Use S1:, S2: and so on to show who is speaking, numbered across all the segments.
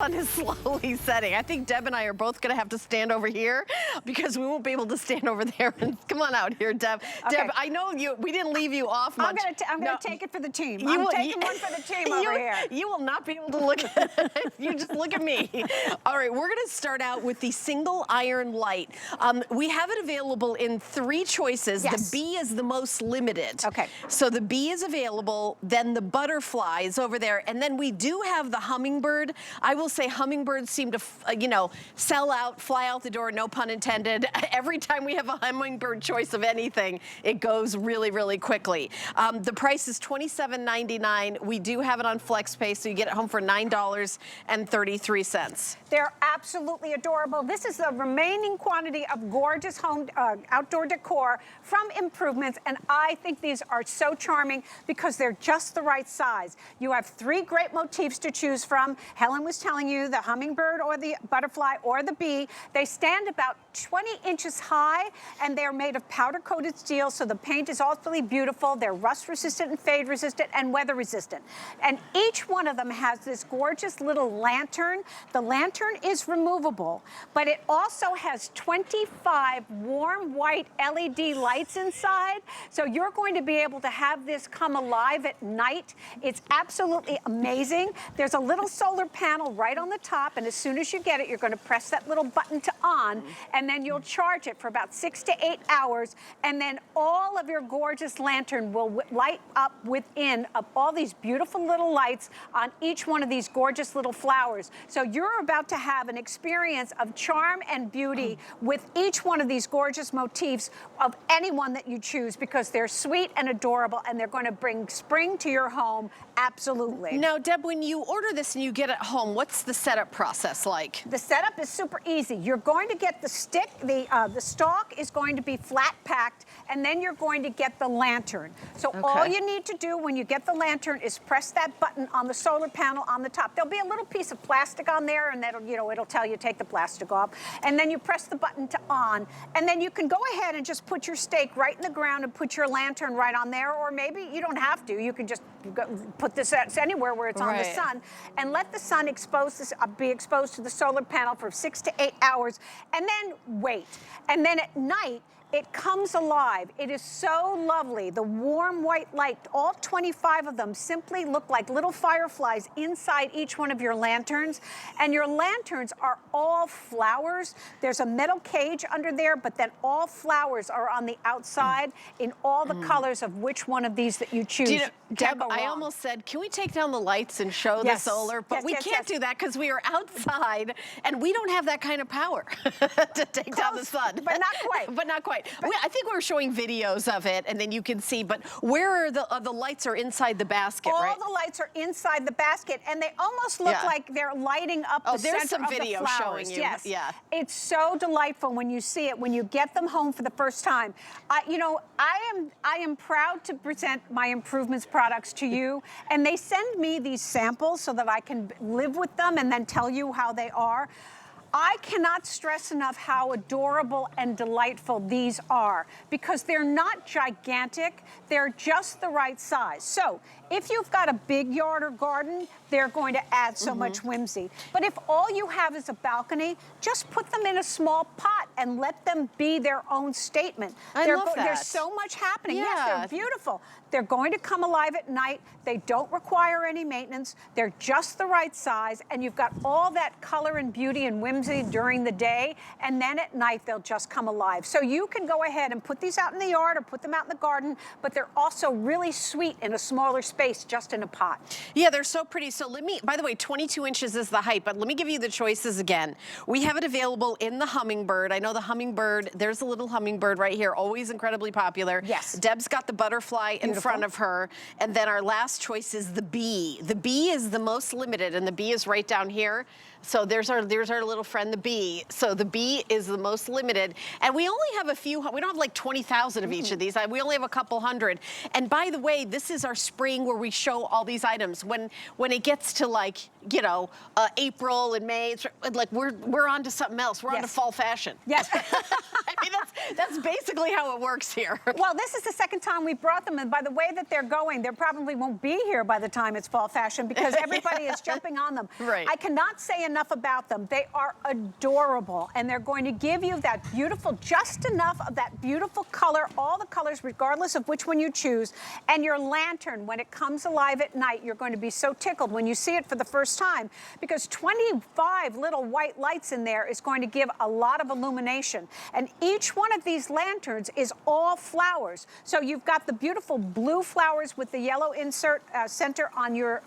S1: sun is slowly setting. I think Deb and I are both gonna have to stand over here because we won't be able to stand over there. Come on out here, Deb. Okay. Deb, I know we didn't leave you off much.
S2: I'm gonna take it for the team. I'm taking one for the team over here.
S1: You will not be able to look at it. You just look at me. All right, we're gonna start out with the single iron light. We have it available in 3 choices.
S2: Yes.
S1: The B is the most limited.
S2: Okay.
S1: So the B is available, then the butterfly is over there, and then we do have the hummingbird. I will say hummingbirds seem to, sell out, fly out the door, no pun intended. Every time we have a hummingbird choice of anything, it goes really, really quickly. The price is $27.99. We do have it on FlexPay, so you get it home for $9.33.
S2: They're absolutely adorable. This is the remaining quantity of gorgeous home outdoor decor from Improvements, and I think these are so charming because they're just the right size. You have 3 great motifs to choose from. Helen was telling you the hummingbird or the butterfly or the bee. They stand about 20 inches high, and they're made of powder-coated steel, so the paint is awfully beautiful. They're rust-resistant and fade-resistant and weather-resistant. And each one of them has this gorgeous little lantern. The lantern is removable, but it also has 25 warm white LED lights inside, so you're going to be able to have this come alive at night. It's absolutely amazing. There's a little solar panel right on the top, and as soon as you get it, you're going to press that little button to on, and then you'll charge it for about 6 to 8 hours, and then all of your gorgeous lantern will light up within of all these beautiful little lights on each one of these gorgeous little flowers. So you're about to have an experience of charm and beauty with each one of these gorgeous motifs of anyone that you choose, because they're sweet and adorable, and they're going to bring spring to your home. Absolutely.
S1: Now, Deb, when you order this and you get it home, what's the setup process like?
S2: The setup is super easy. You're going to get the stick, the stalk is going to be flat packed, and then you're going to get the lantern. So all you need to do when you get the lantern is press that button on the solar panel on the top. There'll be a little piece of plastic on there, and that'll, it'll tell you take the plastic off. And then you press the button to on, and then you can go ahead and just put your stake right in the ground and put your lantern right on there, or maybe you don't have to. You can just put this anywhere where it's on the sun, and let the sun be exposed to the solar panel for 6 to 8 hours, and then wait. And then at night, it comes alive. It is so lovely. The warm white light, all 25 of them simply look like little fireflies inside each one of your lanterns. And your lanterns are all flowers. There's a metal cage under there, but then all flowers are on the outside in all the colors of which one of these that you choose.
S1: Deb, I almost said, can we take down the lights and show the solar? But we can't do that because we are outside and we don't have that kind of power to take down the sun.
S2: But not quite.
S1: But not quite. I think we're showing videos of it, and then you can see, but where are the lights are inside the basket, right?
S2: All the lights are inside the basket, and they almost look like they're lighting up the center of the flowers.
S1: There's some video showing you.
S2: Yes.
S1: Yeah.
S2: It's so delightful when you see it, when you get them home for the first time. I am proud to present my Improvements products to you, and they send me these samples so that I can live with them and then tell you how they are. I cannot stress enough how adorable and delightful these are, because they're not gigantic, they're just the right size. So if you've got a big yard or garden, they're going to add so much whimsy. But if all you have is a balcony, just put them in a small pot and let them be their own statement.
S1: I love that.
S2: There's so much happening.
S1: Yeah.
S2: Yes, they're beautiful. They're going to come alive at night. They don't require any maintenance. They're just the right size, and you've got all that color and beauty and whimsy during the day, and then at night they'll just come alive. So you can go ahead and put these out in the yard or put them out in the garden, but they're also really sweet in a smaller space, just in a pot.
S1: Yeah, they're so pretty. So by the way, 22 inches is the height, but let me give you the choices again. We have it available in the hummingbird. I know the hummingbird, there's a little hummingbird right here, always incredibly popular.
S2: Yes.
S1: Deb's got the butterfly in front of her, and then our last choice is the bee. The bee is the most limited, and the bee is right down here. So there's our little friend, the bee. So the bee is the most limited, and we only have a few. We don't have like 20,000 of each of these. We only have a couple hundred. And by the way, this is our spring where we show all these items. When it gets to like April and May, it's like we're on to something else. We're on to fall fashion.
S2: Yeah, Yes.
S1: I mean, that's basically how it works here.
S2: Well, this is the second time we brought them, and by the way that they're going, they probably won't be here by the time it's fall fashion because everybody is jumping on them.
S1: Right.
S2: I cannot say enough about them. They are adorable, and they're going to give you that beautiful, just enough of that beautiful color, all the colors, regardless of which one you choose. And your lantern, when it comes alive at night, you're going to be so tickled when you see it for the first time because 25 little white lights in there is going to give a lot of illumination. And each one of these lanterns is all flowers. So you've got the beautiful blue flowers with the yellow insert center on your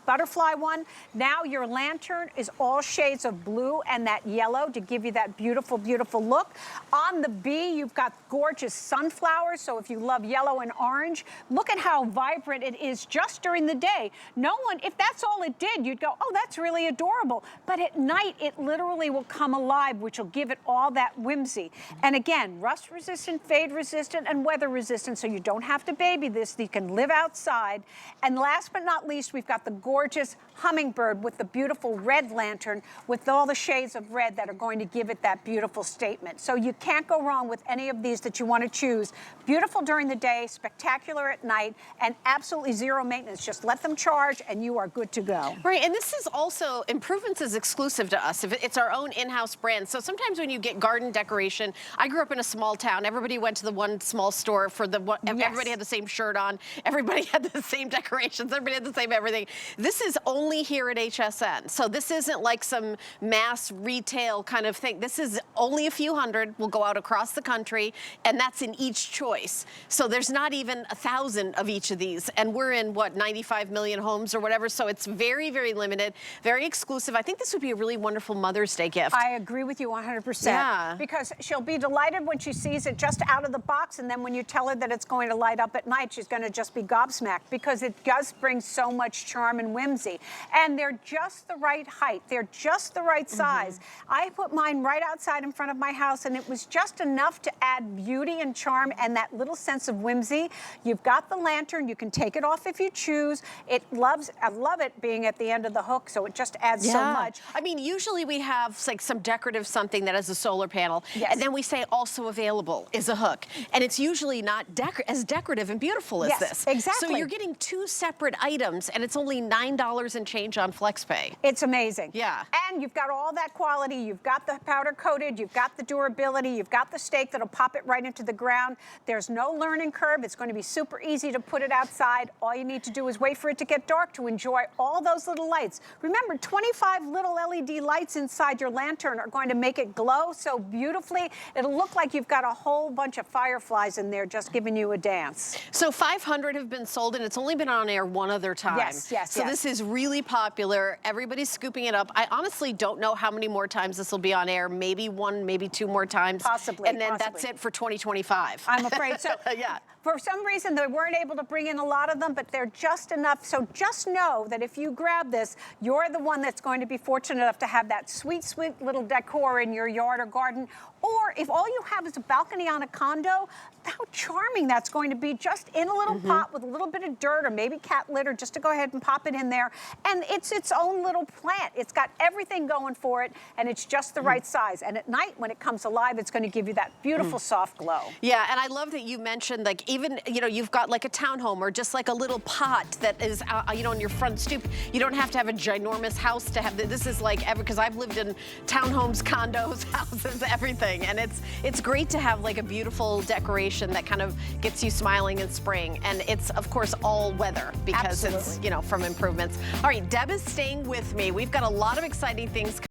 S2: butterfly one. Now your lantern is all shades of blue and that yellow to give you that beautiful, beautiful look. On the bee, you've got gorgeous sunflowers. So if you love yellow and orange, look at how vibrant it is just during the day. No one, if that's all it did, you'd go, oh, that's really adorable. But at night, it literally will come alive, which will give it all that whimsy. And again, rust resistant, fade resistant, and weather resistant, so you don't have to baby this. You can live outside. And last but not least, we've got the gorgeous hummingbird with the beautiful red lantern with all the shades of red that are going to give it that beautiful statement. So you can't go wrong with any of these that you want to choose. Beautiful during the day, spectacular at night, and absolutely zero maintenance. Just let them charge and you are good to go.
S1: Right, and this is also, Improvements is exclusive to us. It's our own in-house brand. So sometimes when you get garden decoration, I grew up in a small town. Everybody went to the one small store for the one,
S2: Yes.
S1: Everybody had the same shirt on. Everybody had the same decorations. Everybody had the same everything. This is only here at HSN. So this isn't like some mass retail kind of thing. This is only a few hundred. We'll go out across the country, and that's in each choice. So there's not even 1,000 of each of these. And we're in, what, 95 million homes or whatever. So it's very, very limited, very exclusive. I think this would be a really wonderful Mother's Day gift.
S2: I agree with you 100%.
S1: Yeah.
S2: Because she'll be delighted when she sees it just out of the box, and then when you tell her that it's going to light up at night, she's going to just be gobsmacked because it does bring so much charm and whimsy. And they're just the right height. They're just the right size. I put mine right outside in front of my house, and it was just enough to add beauty and charm and that little sense of whimsy. You've got the lantern. You can take it off if you choose. I love it being at the end of the hook, so it just adds so much.
S1: I mean, usually we have like some decorative something that has a solar panel,
S2: Yes.
S1: and then we say also available is a hook, and it's usually not as decorative and beautiful as
S2: Yes,
S1: this.
S2: exactly.
S1: So you're getting two separate items, and it's only $9 and change on FlexPay.
S2: It's amazing.
S1: Yeah.
S2: And you've got all that quality. You've got the powder coated. You've got the durability. You've got the stake that'll pop it right into the ground. There's no learning curve. It's going to be super easy to put it outside. All you need to do is wait for it to get dark to enjoy all those little lights. Remember, 25 little LED lights inside your lantern are going to make it glow so beautifully. It'll look like you've got a whole bunch of fireflies in there just giving you a dance.
S1: So 500 have been sold, and it's only been on air one other time.
S2: Yes, yes,
S1: So
S2: yes.
S1: this is really popular. Everybody's scooping it up. I honestly don't know how many more times this will be on air. Maybe one, maybe two more times.
S2: Possibly,
S1: And then
S2: possibly.
S1: that's it for 2025.
S2: I'm afraid so.
S1: Yeah.
S2: For some reason, they weren't able to bring in a lot of them, but they're just enough. So just know that if you grab this, you're the one that's going to be fortunate enough to have that sweet, sweet little decor in your yard or garden. Or if all you have is a balcony on a condo, how charming that's going to be just in a little pot with a little bit of dirt or maybe cat litter just to go ahead and pop it in there. And it's its own little plant. It's got everything going for it, and it's just the right size. And at night, when it comes alive, it's going to give you that beautiful soft glow.
S1: Yeah, and I love that you mentioned, like, even, you know, you've got like a townhome or just like a little pot that is, you know, on your front stoop. You don't have to have a ginormous house to have this. Is like, because I've lived in townhomes, condos, houses, everything. And it's great to have like a beautiful decoration that kind of gets you smiling in spring. And it's, of course, all weather because it's, you know, from Improvements. All right, Deb is staying with me. We've got a lot of exciting things